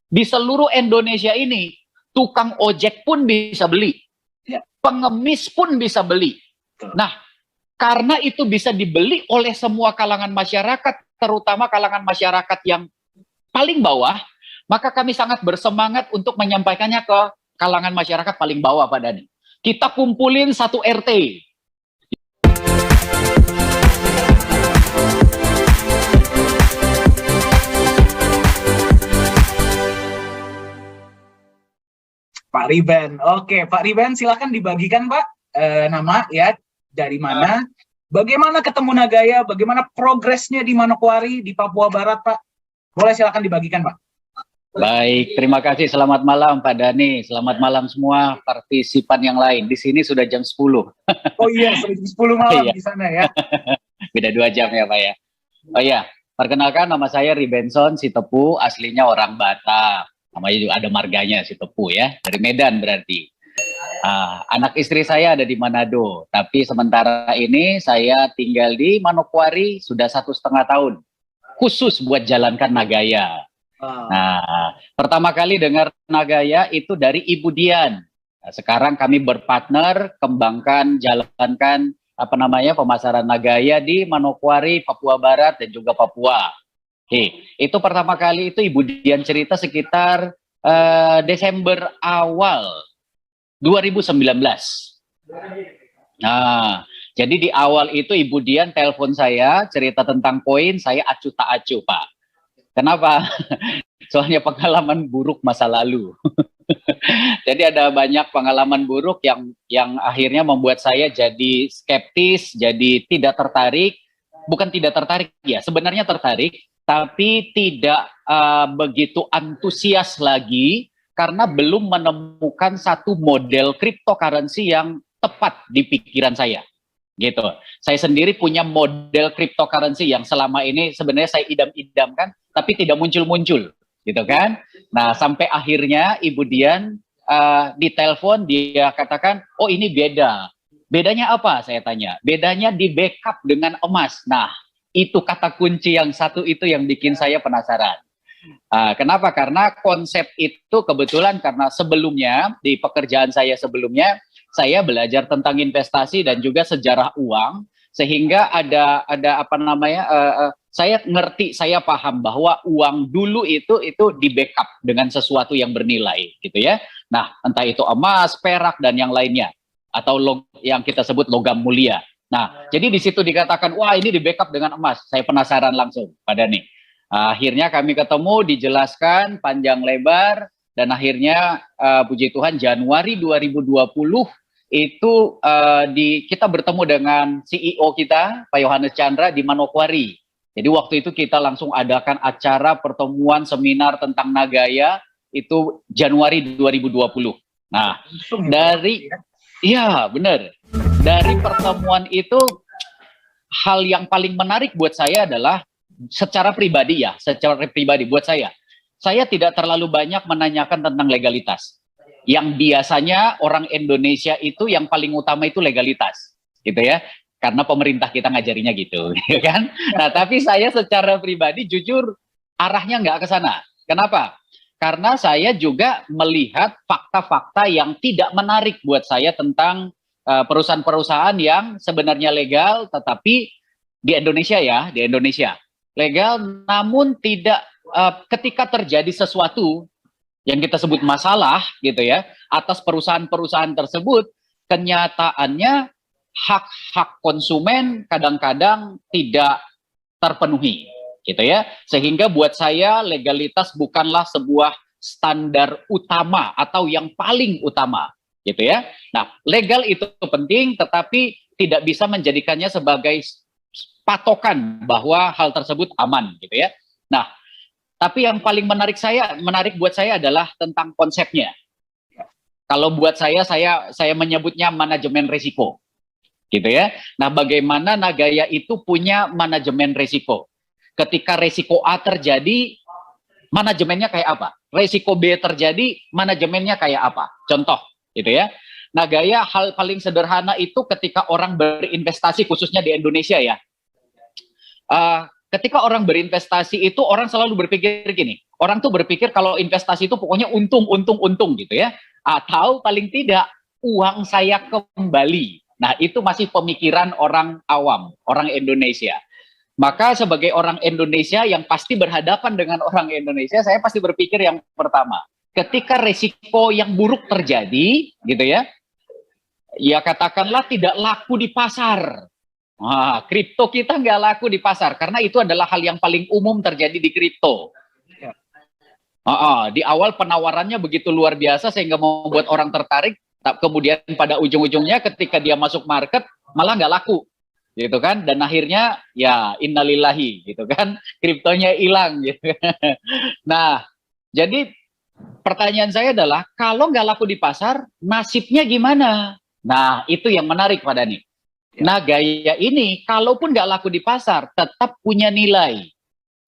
Di seluruh Indonesia ini, tukang ojek pun bisa beli. Ya. Pengemis pun bisa beli. Nah, karena itu bisa dibeli oleh semua kalangan masyarakat, terutama kalangan masyarakat yang paling bawah, maka kami sangat bersemangat untuk menyampaikannya ke kalangan masyarakat paling bawah, Pak Dhani. Kita kumpulin satu RT. Pak Riben, oke Pak Riben, silakan dibagikan Pak nama ya, dari mana, bagaimana ketemu Nagaya, bagaimana progresnya di Manokwari di Papua Barat Pak, boleh silakan dibagikan Pak. Baik, terima kasih. Selamat malam Pak Dhani. Selamat malam semua partisipan yang lain. Di sini sudah jam 10. Oh iya, sudah jam 10 malam Iya. di sana ya. Beda 2 jam ya Pak ya. Oh iya, perkenalkan nama saya Ribenson Sitepu, aslinya orang Batak. Namanya juga ada marganya Sitepu ya, dari Medan berarti. Anak istri saya ada di Manado, tapi sementara ini saya tinggal di Manokwari sudah 1,5 tahun. Khusus buat jalankan Nagaya. Nah, pertama kali dengar Nagaya itu dari Ibu Dian. Nah, sekarang kami berpartner kembangkan, jalankan pemasaran Nagaya di Manokwari, Papua Barat dan juga Papua. Itu pertama kali itu Ibu Dian cerita sekitar Desember awal 2019. Nah, jadi di awal itu Ibu Dian telepon saya cerita tentang koin, saya acuh tak acuh Pak. Kenapa? Soalnya pengalaman buruk masa lalu. Jadi ada banyak pengalaman buruk yang akhirnya membuat saya jadi skeptis, jadi tidak tertarik. Bukan tidak tertarik ya, sebenarnya tertarik, tapi tidak begitu antusias lagi karena belum menemukan satu model cryptocurrency yang tepat di pikiran saya. Gitu. Saya sendiri punya model cryptocurrency yang selama ini sebenarnya saya idam-idamkan, tapi tidak muncul-muncul, gitu kan? Nah, sampai akhirnya Ibu Dian ditelepon, dia katakan, oh ini beda. Bedanya apa? Saya tanya. Bedanya di backup dengan emas. Nah, itu kata kunci yang satu itu yang bikin saya penasaran. Kenapa? Karena konsep itu kebetulan karena sebelumnya di pekerjaan saya sebelumnya saya belajar tentang investasi dan juga sejarah uang, sehingga ada saya ngerti, saya paham bahwa uang dulu itu di backup dengan sesuatu yang bernilai, gitu ya. Nah, entah itu emas, perak dan yang lainnya, atau yang kita sebut logam mulia. Nah, jadi di situ dikatakan, wah ini di backup dengan emas. Saya penasaran langsung, Pak Dhani. Akhirnya kami ketemu, dijelaskan panjang lebar, dan akhirnya puji Tuhan Januari 2020 itu kita bertemu dengan CEO kita, Pak Yohanes Chandra di Manokwari. Jadi waktu itu kita langsung adakan acara pertemuan seminar tentang Nagaya itu Januari 2020. Nah, iya benar. Dari pertemuan itu hal yang paling menarik buat saya adalah secara pribadi buat saya tidak terlalu banyak menanyakan tentang legalitas. Yang biasanya orang Indonesia itu yang paling utama itu legalitas, gitu ya, karena pemerintah kita ngajarinya gitu, kan? Nah, tapi saya secara pribadi jujur arahnya nggak ke sana. Kenapa? Karena saya juga melihat fakta-fakta yang tidak menarik buat saya tentang perusahaan-perusahaan yang sebenarnya legal, tetapi di Indonesia ya, di Indonesia legal, namun tidak ketika terjadi sesuatu yang kita sebut masalah gitu ya atas perusahaan-perusahaan tersebut, kenyataannya hak-hak konsumen kadang-kadang tidak terpenuhi gitu ya, sehingga buat saya legalitas bukanlah sebuah standar utama atau yang paling utama gitu ya. Nah, legal itu penting tetapi tidak bisa menjadikannya sebagai patokan bahwa hal tersebut aman gitu ya. Nah, tapi yang paling menarik buat saya adalah tentang konsepnya. Kalau buat saya menyebutnya manajemen risiko, gitu ya. Nah, bagaimana Nagaya itu punya manajemen risiko. Ketika risiko A terjadi, manajemennya kayak apa? Risiko B terjadi, manajemennya kayak apa? Contoh, gitu ya. Nagaya hal paling sederhana itu ketika orang berinvestasi, khususnya di Indonesia ya. Ketika orang berinvestasi itu orang selalu berpikir gini, Orang tuh berpikir kalau investasi itu pokoknya untung, untung, untung gitu ya. Atau paling tidak uang saya kembali. Nah, itu masih pemikiran orang awam, orang Indonesia. Maka sebagai orang Indonesia yang pasti berhadapan dengan orang Indonesia, saya pasti berpikir yang pertama, ketika resiko yang buruk terjadi, gitu ya, ya katakanlah tidak laku di pasar. Nah, kripto kita nggak laku di pasar, karena itu adalah hal yang paling umum terjadi di kripto. Di awal penawarannya begitu luar biasa sehingga membuat orang tertarik, kemudian pada ujung-ujungnya ketika dia masuk market malah nggak laku, gitu kan? Dan akhirnya ya innalillahi, gitu kan? Kriptonya hilang, gitu. Nah, jadi pertanyaan saya adalah kalau nggak laku di pasar, nasibnya gimana? Nah, itu yang menarik Pak Dhani. Nah, gaya ini kalaupun nggak laku di pasar, tetap punya nilai.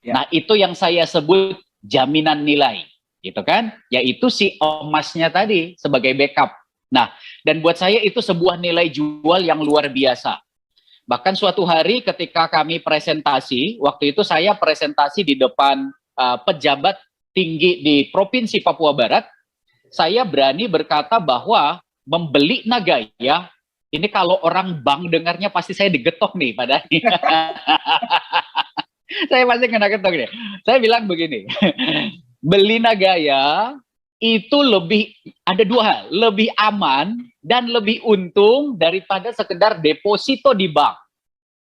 Nah, itu yang saya sebut jaminan nilai, gitu kan? Yaitu si emasnya tadi sebagai backup. Nah, dan buat saya itu sebuah nilai jual yang luar biasa. Bahkan suatu hari ketika kami presentasi, waktu itu saya presentasi di depan pejabat tinggi di Provinsi Papua Barat, saya berani berkata bahwa membeli Nagaya, ini kalau orang bank dengarnya pasti saya digetok nih padahal. Saya pasti kena ketok nih. Saya bilang begini, beli Nagaya itu lebih, ada dua hal, lebih aman dan lebih untung daripada sekedar deposito di bank,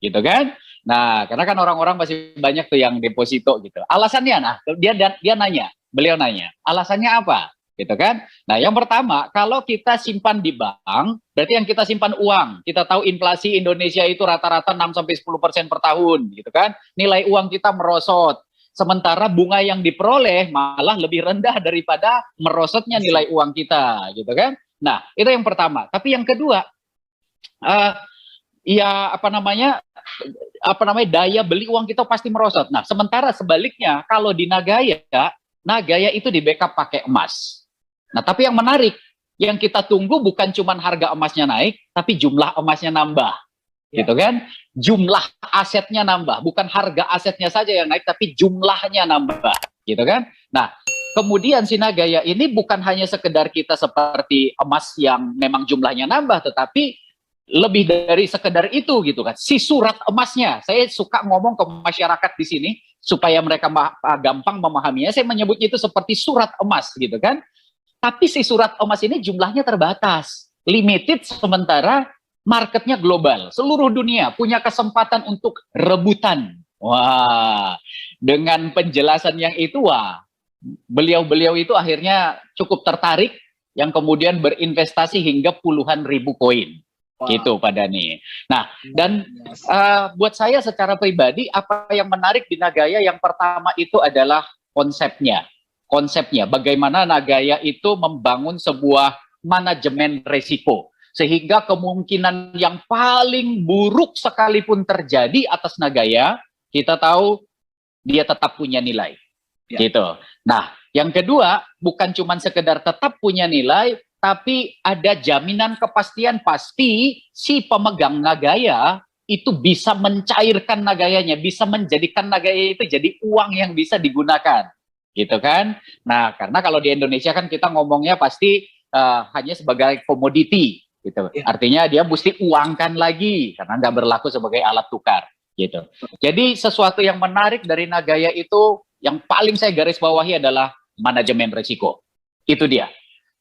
gitu kan? Nah, karena kan orang-orang masih banyak tuh yang deposito gitu. Alasannya, nah dia nanya, beliau nanya, alasannya apa? Gitu kan? Nah, yang pertama, kalau kita simpan di bank, berarti yang kita simpan uang. Kita tahu inflasi Indonesia itu rata-rata 6-10% per tahun, gitu kan? Nilai uang kita merosot. Sementara bunga yang diperoleh malah lebih rendah daripada merosotnya nilai uang kita, gitu kan? Nah, itu yang pertama. Tapi yang kedua, ya daya beli uang kita pasti merosot. Nah, sementara sebaliknya, kalau di Nagaya itu di backup pakai emas. Nah, tapi yang menarik, yang kita tunggu bukan cuma harga emasnya naik, tapi jumlah emasnya nambah, gitu kan? Jumlah asetnya nambah, bukan harga asetnya saja yang naik, tapi jumlahnya nambah, gitu kan? Nah, kemudian si Nagaya ini bukan hanya sekedar kita seperti emas yang memang jumlahnya nambah, tetapi lebih dari sekedar itu, gitu kan? Si surat emasnya, saya suka ngomong ke masyarakat di sini supaya mereka gampang memahaminya. Saya menyebutnya itu seperti surat emas, gitu kan? Tapi si surat emas ini jumlahnya terbatas, limited, sementara marketnya global. Seluruh dunia punya kesempatan untuk rebutan. Wah, dengan penjelasan yang itu, beliau-beliau itu akhirnya cukup tertarik, yang kemudian berinvestasi hingga puluhan ribu koin. Gitu Pak Dhani. Nah, dan buat saya secara pribadi, apa yang menarik di Nagaya yang pertama itu adalah konsepnya. Bagaimana Nagaya itu membangun sebuah manajemen risiko, sehingga kemungkinan yang paling buruk sekalipun terjadi atas Nagaya, kita tahu dia tetap punya nilai, gitu. Nah, yang kedua, bukan cuma sekedar tetap punya nilai, tapi ada jaminan kepastian pasti si pemegang Nagaya itu bisa mencairkan Nagayanya, bisa menjadikan Nagaya itu jadi uang yang bisa digunakan. Gitu kan? Nah, karena kalau di Indonesia kan kita ngomongnya pasti hanya sebagai komoditi, gitu. Artinya dia mesti uangkan lagi karena nggak berlaku sebagai alat tukar, gitu. Jadi sesuatu yang menarik dari Nagaya itu yang paling saya garis bawahi adalah manajemen risiko. Itu dia.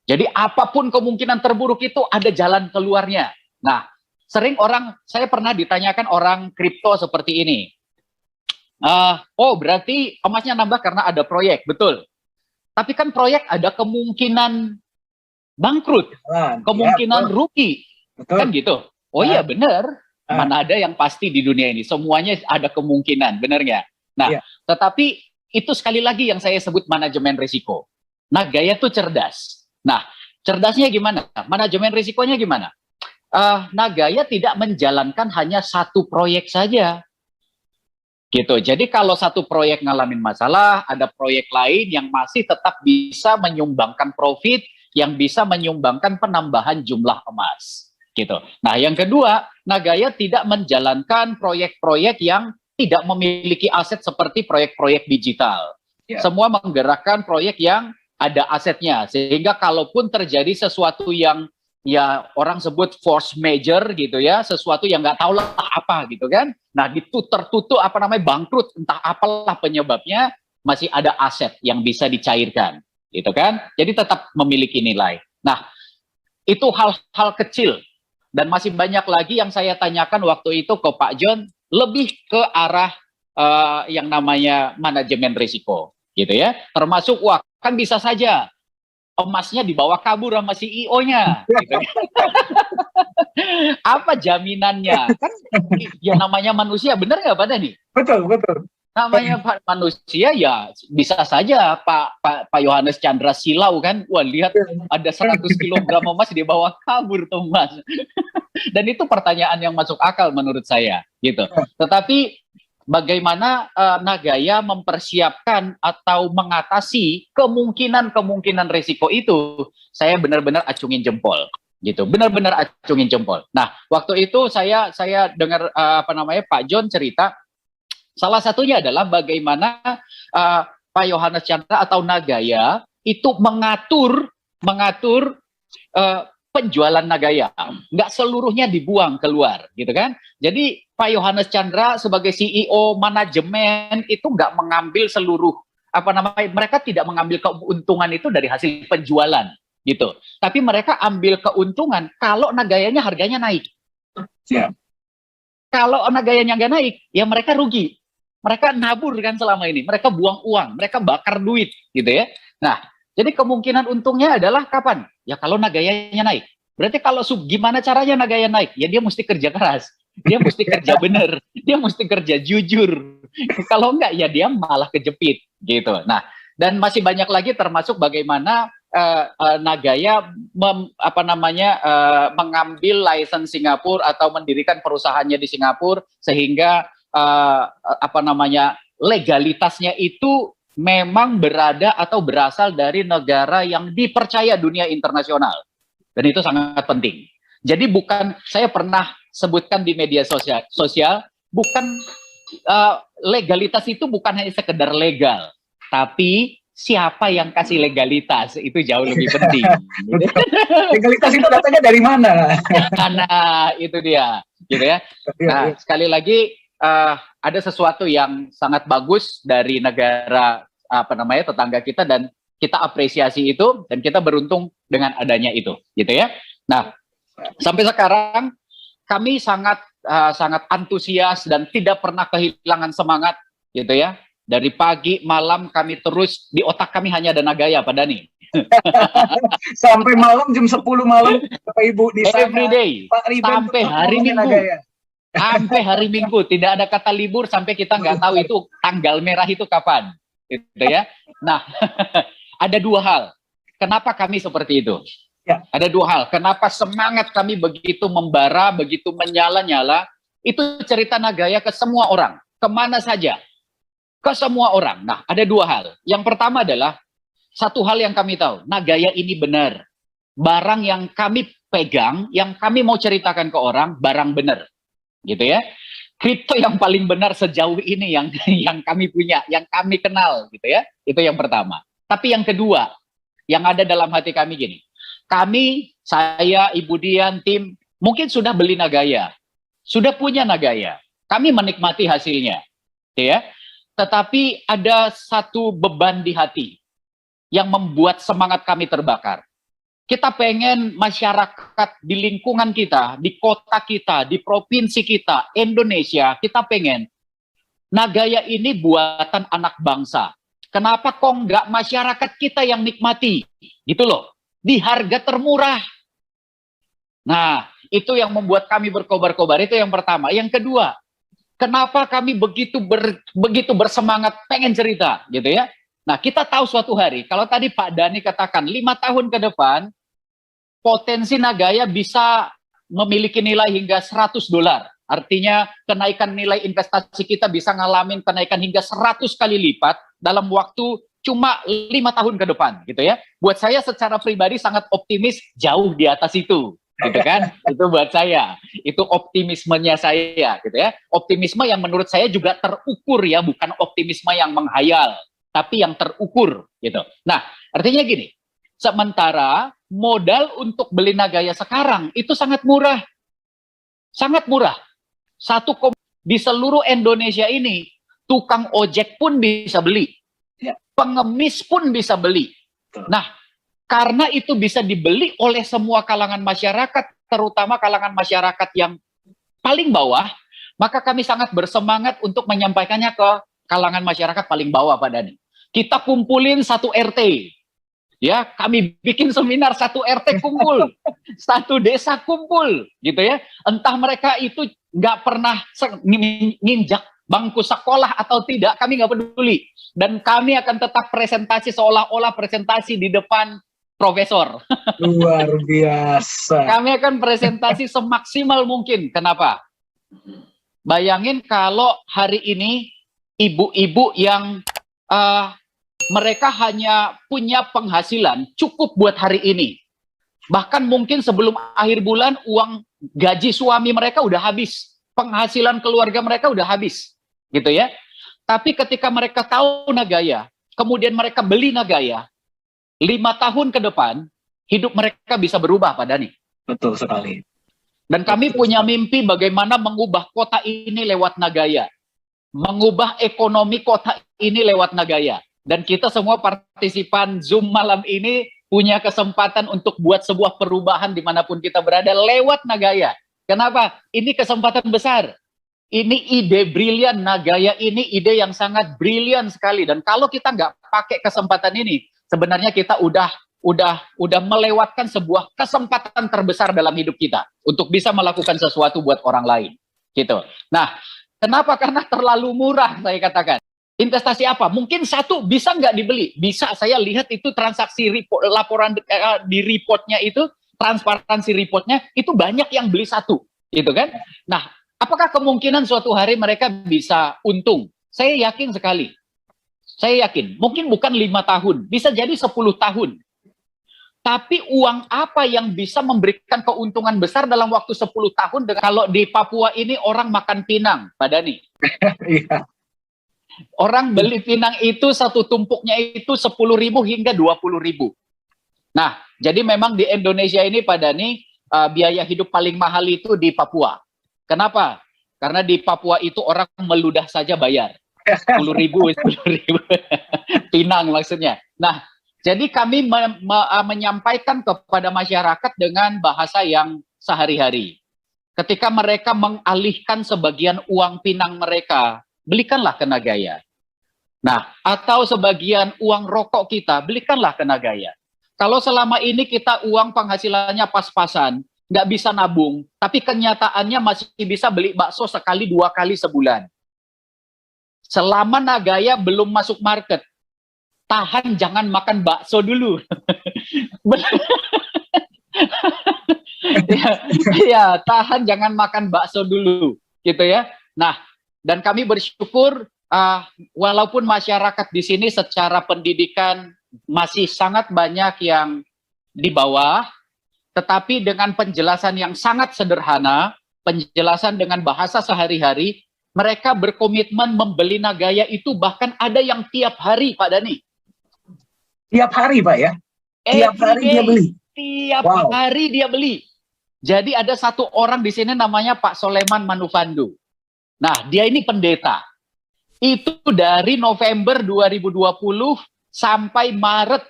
Jadi apapun kemungkinan terburuk itu ada jalan keluarnya. Nah, sering saya pernah ditanyakan orang kripto seperti ini. Oh, berarti emasnya nambah karena ada proyek, betul. Tapi kan proyek ada kemungkinan bangkrut, kemungkinan rugi, betul. Kan gitu. Oh iya benar, mana ada yang pasti di dunia ini, semuanya ada kemungkinan, benar nggak? Nah, tetapi itu sekali lagi yang saya sebut manajemen risiko. Nagaya tuh cerdas. Nah, cerdasnya gimana? Manajemen risikonya gimana? Nagaya tidak menjalankan hanya satu proyek saja. Gitu. Jadi kalau satu proyek ngalamin masalah, ada proyek lain yang masih tetap bisa menyumbangkan profit, yang bisa menyumbangkan penambahan jumlah emas. Gitu. Nah, yang kedua, Nagaya tidak menjalankan proyek-proyek yang tidak memiliki aset seperti proyek-proyek digital. Semua menggerakkan proyek yang ada asetnya, sehingga kalaupun terjadi sesuatu yang ya orang sebut force major gitu ya, sesuatu yang nggak tahu lah apa gitu kan, nah tertutup apa namanya bangkrut, entah apalah penyebabnya, masih ada aset yang bisa dicairkan gitu kan, jadi tetap memiliki nilai. Nah itu hal-hal kecil, dan masih banyak lagi yang saya tanyakan waktu itu ke Pak John, lebih ke arah yang namanya manajemen risiko gitu ya, termasuk wah kan bisa saja emasnya dibawa kabur sama CEO-nya gitu. Apa jaminannya kan, ya namanya manusia, benar nggak Pak Dani? Betul, betul. Namanya manusia ya bisa saja Pak Yohanes Chandra Silau kan, wah lihat ada 100 kilogram emas dibawa kabur tuh Mas. Dan itu pertanyaan yang masuk akal menurut saya gitu. Tetapi bagaimana Nagaya mempersiapkan atau mengatasi kemungkinan risiko itu, saya benar-benar acungin jempol gitu, benar-benar acungin jempol. Nah waktu itu saya dengar Pak John cerita, salah satunya adalah bagaimana Pak Yohanes Chandra atau Nagaya itu mengatur penjualan Nagaya, nggak seluruhnya dibuang keluar, gitu kan? Jadi Pak Yohanes Chandra sebagai CEO manajemen itu nggak mengambil seluruh mereka tidak mengambil keuntungan itu dari hasil penjualan, gitu. Tapi mereka ambil keuntungan kalau Nagayanya harganya naik. Yeah. Kalau Nagayanya nggak naik, ya mereka rugi. Mereka nabur kan selama ini, mereka buang uang, mereka bakar duit, gitu ya. Nah, jadi kemungkinan untungnya adalah kapan? Ya kalau Nagayanya naik. Berarti kalau gimana caranya Nagaya naik? Ya dia mesti kerja keras, dia mesti kerja bener, dia mesti kerja jujur. Kalau enggak ya dia malah kejepit gitu. Nah, dan masih banyak lagi termasuk bagaimana Nagaya mengambil license Singapura atau mendirikan perusahaannya di Singapura, sehingga legalitasnya itu memang berada atau berasal dari negara yang dipercaya dunia internasional, dan itu sangat penting. Jadi bukan, saya pernah sebutkan di media sosial bukan legalitas itu bukan hanya sekedar legal, tapi siapa yang kasih legalitas itu jauh lebih penting. Legalitas itu datanya dari mana? Nah itu dia, gitu ya. Nah sekali lagi ada sesuatu yang sangat bagus dari negara tetangga kita, dan kita apresiasi itu, dan kita beruntung dengan adanya itu, gitu ya. Nah, sampai sekarang kami sangat antusias dan tidak pernah kehilangan semangat, gitu ya. Dari pagi malam kami terus, di otak kami hanya ada Nagaya, Pak Dani. Sampai malam jam 10 malam, Bapak Ibu di sana. Every day, Pak Riben, sampai hari Minggu. Nagaya. Sampai hari Minggu, tidak ada kata libur sampai kita nggak tahu itu tanggal merah itu kapan, gitu ya. Nah, ada dua hal. Kenapa kami seperti itu? Ya. Ada dua hal. Kenapa semangat kami begitu membara, begitu menyala-nyala? Itu cerita Nagaya ke semua orang, kemana saja, ke semua orang. Nah, ada dua hal. Yang pertama adalah satu hal yang kami tahu, Nagaya ini benar. Barang yang kami pegang, yang kami mau ceritakan ke orang, barang benar. Gitu ya, kripto yang paling benar sejauh ini yang kami punya, yang kami kenal, gitu ya, itu yang pertama. Tapi yang kedua, yang ada dalam hati kami gini, kami, saya, Ibu Dian, tim, mungkin sudah beli Nagaya, sudah punya Nagaya, kami menikmati hasilnya, gitu ya. Tetapi ada satu beban di hati yang membuat semangat kami terbakar. Kita pengen masyarakat di lingkungan kita, di kota kita, di provinsi kita, Indonesia, kita pengen Nagaya ini buatan anak bangsa. Kenapa kok nggak masyarakat kita yang nikmati? Gitu loh, di harga termurah. Nah, itu yang membuat kami berkobar-kobar, itu yang pertama. Yang kedua, kenapa kami begitu bersemangat pengen cerita, gitu ya. Nah, kita tahu suatu hari, kalau tadi Pak Dani katakan 5 tahun ke depan, potensi Nagaya bisa memiliki nilai hingga $100. Artinya kenaikan nilai investasi kita bisa ngalamin kenaikan hingga 100 kali lipat dalam waktu cuma 5 tahun ke depan, gitu ya. Buat saya secara pribadi sangat optimis, jauh di atas itu, gitu kan. Itu buat saya, itu optimismenya saya, gitu ya. Optimisme yang menurut saya juga terukur ya, bukan optimisme yang menghayal. tapi yang terukur gitu. Nah, artinya gini, sementara modal untuk beli Nagaya sekarang itu sangat murah. Sangat murah. Di seluruh Indonesia ini, tukang ojek pun bisa beli. Ya. Pengemis pun bisa beli. Nah, karena itu bisa dibeli oleh semua kalangan masyarakat, terutama kalangan masyarakat yang paling bawah, maka kami sangat bersemangat untuk menyampaikannya ke kalangan masyarakat paling bawah, Pak Dhani. Kita kumpulin satu RT. Ya, kami bikin seminar satu RT kumpul, satu desa kumpul, gitu ya. Entah mereka itu nggak pernah nginjak bangku sekolah atau tidak, kami nggak peduli. Dan kami akan tetap presentasi seolah-olah presentasi di depan profesor. Luar biasa. Kami akan presentasi semaksimal mungkin. Kenapa? Bayangin kalau hari ini ibu-ibu yang mereka hanya punya penghasilan cukup buat hari ini. Bahkan mungkin sebelum akhir bulan uang gaji suami mereka udah habis. Penghasilan keluarga mereka udah habis. Gitu ya. Tapi ketika mereka tahu Nagaya, kemudian mereka beli Nagaya, 5 tahun ke depan, hidup mereka bisa berubah, Pak Dhani. Betul sekali. Dan kami punya mimpi bagaimana mengubah kota ini lewat Nagaya. Mengubah ekonomi kota ini lewat Nagaya. Dan kita semua partisipan Zoom malam ini punya kesempatan untuk buat sebuah perubahan dimanapun kita berada lewat Nagaya. Kenapa? Ini kesempatan besar. Ini ide brilian. Nagaya ini ide yang sangat brilian sekali. Dan kalau kita nggak pakai kesempatan ini, sebenarnya kita udah melewatkan sebuah kesempatan terbesar dalam hidup kita untuk bisa melakukan sesuatu buat orang lain. Gitu. Nah, kenapa? Karena terlalu murah, saya katakan. Investasi apa? Mungkin satu bisa nggak dibeli. Bisa, saya lihat itu transaksi laporan di reportnya itu, transparansi reportnya, itu banyak yang beli satu. Gitu kan? Nah, apakah kemungkinan suatu hari mereka bisa untung? Saya yakin sekali. Saya yakin. Mungkin bukan 5 tahun. Bisa jadi 10 tahun. Tapi uang apa yang bisa memberikan keuntungan besar dalam waktu 10 tahun? Kalau di Papua ini orang makan pinang, Pak Dhani. Iya. Orang beli pinang itu satu tumpuknya itu 10.000 hingga 20.000. Nah, jadi memang di Indonesia ini, Pak Dhani, biaya hidup paling mahal itu di Papua. Kenapa? Karena di Papua itu orang meludah saja bayar. 10.000, 10.000. Pinang maksudnya. Nah, jadi kami menyampaikan kepada masyarakat dengan bahasa yang sehari-hari. Ketika mereka mengalihkan sebagian uang pinang mereka, belikanlah ke Nagaya. Nah, atau sebagian uang rokok kita, belikanlah ke Nagaya. Kalau selama ini kita uang penghasilannya pas-pasan, nggak bisa nabung, tapi kenyataannya masih bisa beli bakso sekali 2 kali sebulan. Selama Nagaya belum masuk market, tahan jangan makan bakso dulu. Ya, tahan jangan makan bakso dulu, gitu ya. Nah, dan kami bersyukur walaupun masyarakat di sini secara pendidikan masih sangat banyak yang di bawah, tetapi dengan penjelasan yang sangat sederhana, penjelasan dengan bahasa sehari-hari, mereka berkomitmen membeli Nagaya itu bahkan ada yang tiap hari, Pak Dhani. Tiap hari, Pak ya? Tiap hari dia beli? Tiap hari dia beli. Jadi ada satu orang di sini namanya Pak Soleman Manufandu. Nah, dia ini pendeta. Itu dari November 2020 sampai Maret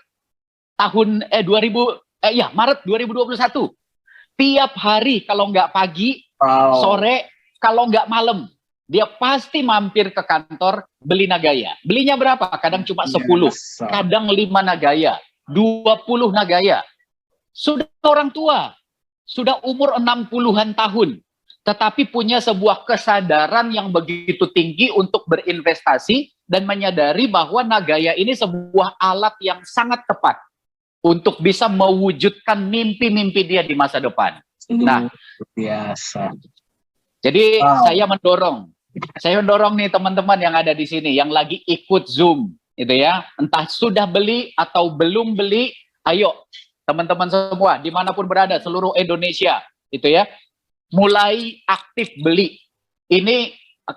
Maret 2021. Tiap hari kalau nggak pagi, sore, kalau nggak malam, dia pasti mampir ke kantor beli Nagaya. Belinya berapa? Kadang cuma 10, kadang 5 Nagaya, 20 Nagaya. Sudah orang tua, sudah umur 60-an tahun, tetapi punya sebuah kesadaran yang begitu tinggi untuk berinvestasi dan menyadari bahwa Nagaya ini sebuah alat yang sangat tepat untuk bisa mewujudkan mimpi-mimpi dia di masa depan. Nah, biasa. Jadi saya mendorong nih teman-teman yang ada di sini, yang lagi ikut Zoom, gitu ya. Entah sudah beli atau belum beli, ayo teman-teman semua, dimanapun berada, seluruh Indonesia, gitu ya. Mulai aktif beli. Ini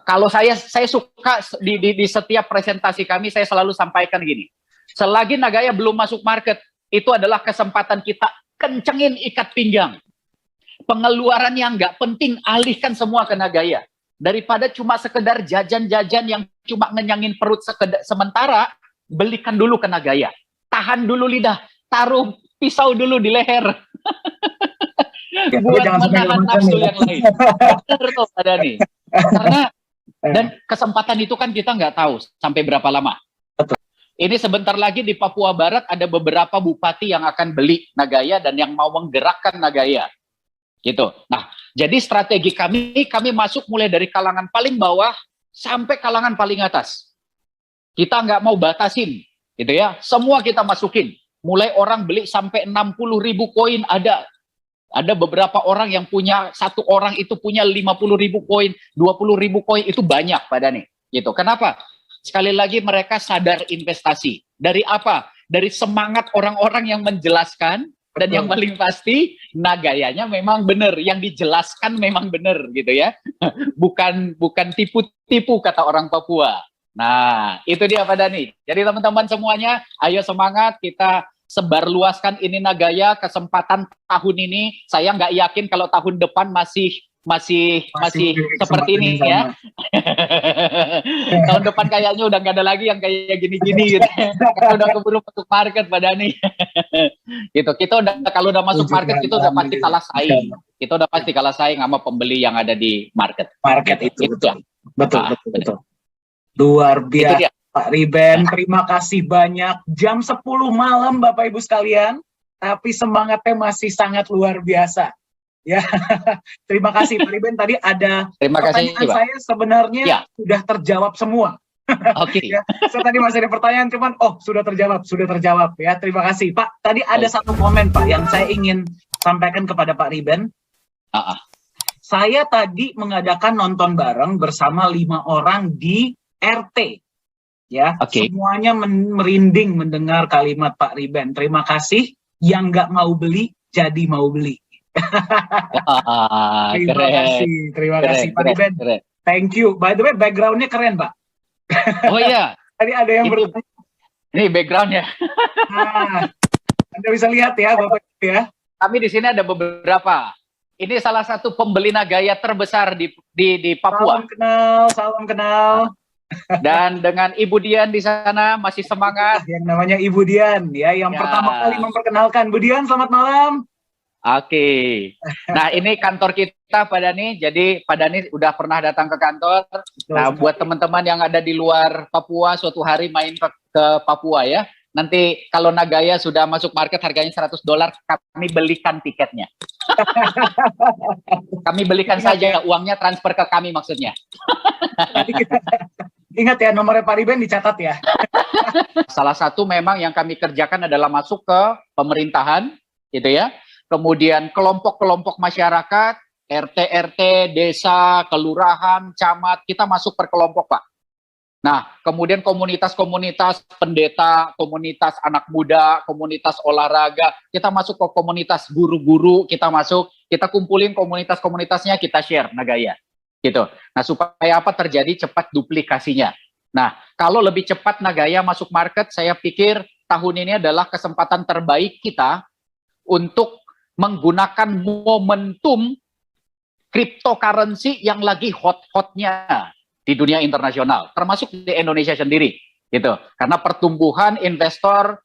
kalau saya suka di setiap presentasi kami saya selalu sampaikan gini. Selagi Nagaya belum masuk market, itu adalah kesempatan kita kencengin ikat pinggang. Pengeluaran yang nggak penting alihkan semua ke Nagaya. Daripada cuma sekedar jajan-jajan yang cuma ngenyangin perut sementara, belikan dulu ke Nagaya. Tahan dulu lidah, taruh pisau dulu di leher. Ya, buat menahan nafsu yang lain. Benar tuh Pak Dhani. Karena dan kesempatan itu kan kita nggak tahu sampai berapa lama. Betul. Ini sebentar lagi di Papua Barat ada beberapa bupati yang akan beli Nagaya dan yang mau menggerakkan Nagaya. Gitu. Nah, jadi strategi kami masuk mulai dari kalangan paling bawah sampai kalangan paling atas. Kita nggak mau batasin, gitu ya. Semua kita masukin. Mulai orang beli sampai 60.000 koin ada. Ada beberapa orang yang punya, satu orang itu punya 50.000 koin, 20.000 koin, itu banyak Pak Dhani. Gitu. Kenapa? Sekali lagi mereka sadar investasi. Dari apa? Dari semangat orang-orang yang menjelaskan, dan yang paling pasti Nagayanya memang benar, yang dijelaskan memang benar gitu ya. Bukan tipu-tipu kata orang Papua. Nah, itu dia Pak Dhani. Jadi teman-teman semuanya, ayo semangat, kita sebarluaskan ini Nagaya. Kesempatan tahun ini saya nggak yakin kalau tahun depan masih seperti ini ya. Tahun depan kayaknya udah nggak ada lagi yang kayak gini-gini gitu. Kita udah keburu masuk market Pak Dhani. Gitu. Kita udah kalau udah masuk market kita udah pasti kalah saing. Kita udah pasti kalah saing sama pembeli yang ada di market. Market itu betul. Luar biasa. Pak Riben, terima kasih banyak. Jam 10 malam Bapak Ibu sekalian, tapi semangatnya masih sangat luar biasa. Ya, terima kasih Pak Riben. Tadi ada pertanyaan saya sebenarnya sudah terjawab semua. Oke. Ya, saya tadi masih ada pertanyaan, cuman sudah terjawab ya. Terima kasih Pak. Tadi ada satu komen Pak yang saya ingin sampaikan kepada Pak Riben. Saya tadi mengadakan nonton bareng bersama 5 orang di RT. Ya, semuanya merinding mendengar kalimat Pak Riben. Terima kasih. Yang nggak mau beli, jadi mau beli. Terima kasih Pak Riben. Thank you. By the way, backgroundnya keren Pak. Oh iya. Tadi ada yang bertanya. Ini backgroundnya. Nah, Anda bisa lihat ya Bapak ya. Kami di sini ada beberapa. Ini salah satu pembeli Nagaya terbesar di Papua. Salam kenal. Dan dengan Ibu Dian di sana masih semangat. Yang namanya Ibu Dian ya, yang pertama kali memperkenalkan. Bu Dian, selamat malam. Oke. Nah, ini kantor kita Pak Dhani. Jadi Pak Dhani udah pernah datang ke kantor. Nah, buat teman-teman yang ada di luar Papua, suatu hari main ke Papua ya. Nanti kalau Nagaya sudah masuk market harganya $100, kami belikan tiketnya. Kami belikan saja, uangnya transfer ke kami maksudnya. Ingat ya, nomornya Pak Riben dicatat ya. Salah satu memang yang kami kerjakan adalah masuk ke pemerintahan, gitu ya. Kemudian kelompok-kelompok masyarakat, RT-RT, desa, kelurahan, camat, kita masuk per kelompok, Pak. Nah, kemudian komunitas-komunitas pendeta, komunitas anak muda, komunitas olahraga, kita masuk ke komunitas guru-guru, kita masuk, kita kumpulin komunitas-komunitasnya, kita share Nagaya. Gitu. Nah, supaya apa terjadi cepat duplikasinya. Nah, kalau lebih cepat Nagaya masuk market, saya pikir tahun ini adalah kesempatan terbaik kita untuk menggunakan momentum cryptocurrency yang lagi hot-hotnya di dunia internasional, termasuk di Indonesia sendiri, gitu. Karena pertumbuhan investor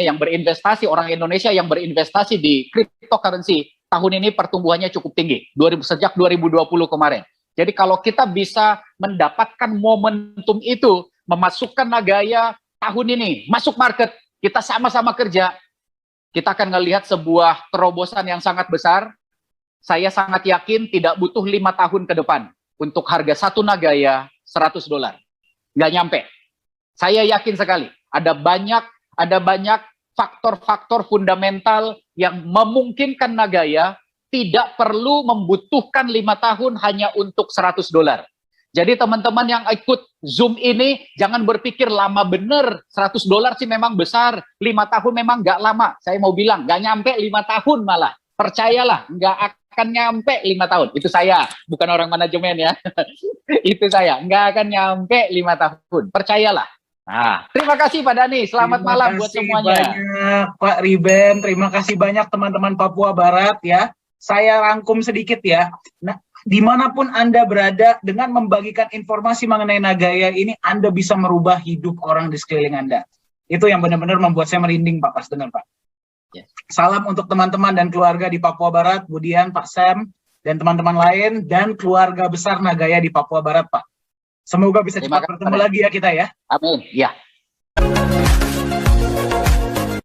yang berinvestasi, orang Indonesia yang berinvestasi di cryptocurrency tahun ini pertumbuhannya cukup tinggi, sejak 2020 kemarin. Jadi kalau kita bisa mendapatkan momentum itu, memasukkan Nagaya tahun ini, masuk market, kita sama-sama kerja, kita akan melihat sebuah terobosan yang sangat besar. Saya sangat yakin tidak butuh 5 tahun ke depan untuk harga satu Nagaya $100. Nggak nyampe. Saya yakin sekali, ada banyak faktor-faktor fundamental yang memungkinkan Nagaya tidak perlu membutuhkan 5 tahun hanya untuk $100. Jadi teman-teman yang ikut Zoom ini, jangan berpikir lama bener, $100 sih memang besar, 5 tahun memang nggak lama. Saya mau bilang, nggak nyampe 5 tahun malah. Percayalah, nggak akan nyampe 5 tahun. Itu saya, bukan orang manajemen ya. Itu saya, nggak akan nyampe 5 tahun. Percayalah. Nah, terima kasih Pak Dhani. Selamat malam buat semuanya. Terima kasih banyak Pak Riben. Terima kasih banyak teman-teman Papua Barat ya. Saya rangkum sedikit ya. Nah, dimanapun Anda berada, dengan membagikan informasi mengenai Nagaya ini, Anda bisa merubah hidup orang di sekeliling Anda. Itu yang benar-benar membuat saya merinding Pak pas dengar Pak. Ya. Salam untuk teman-teman dan keluarga di Papua Barat, Budian, Pak Sam, dan teman-teman lain, dan keluarga besar Nagaya di Papua Barat Pak. Semoga bisa cepat bertemu lagi ya kita ya. Amin. Ya.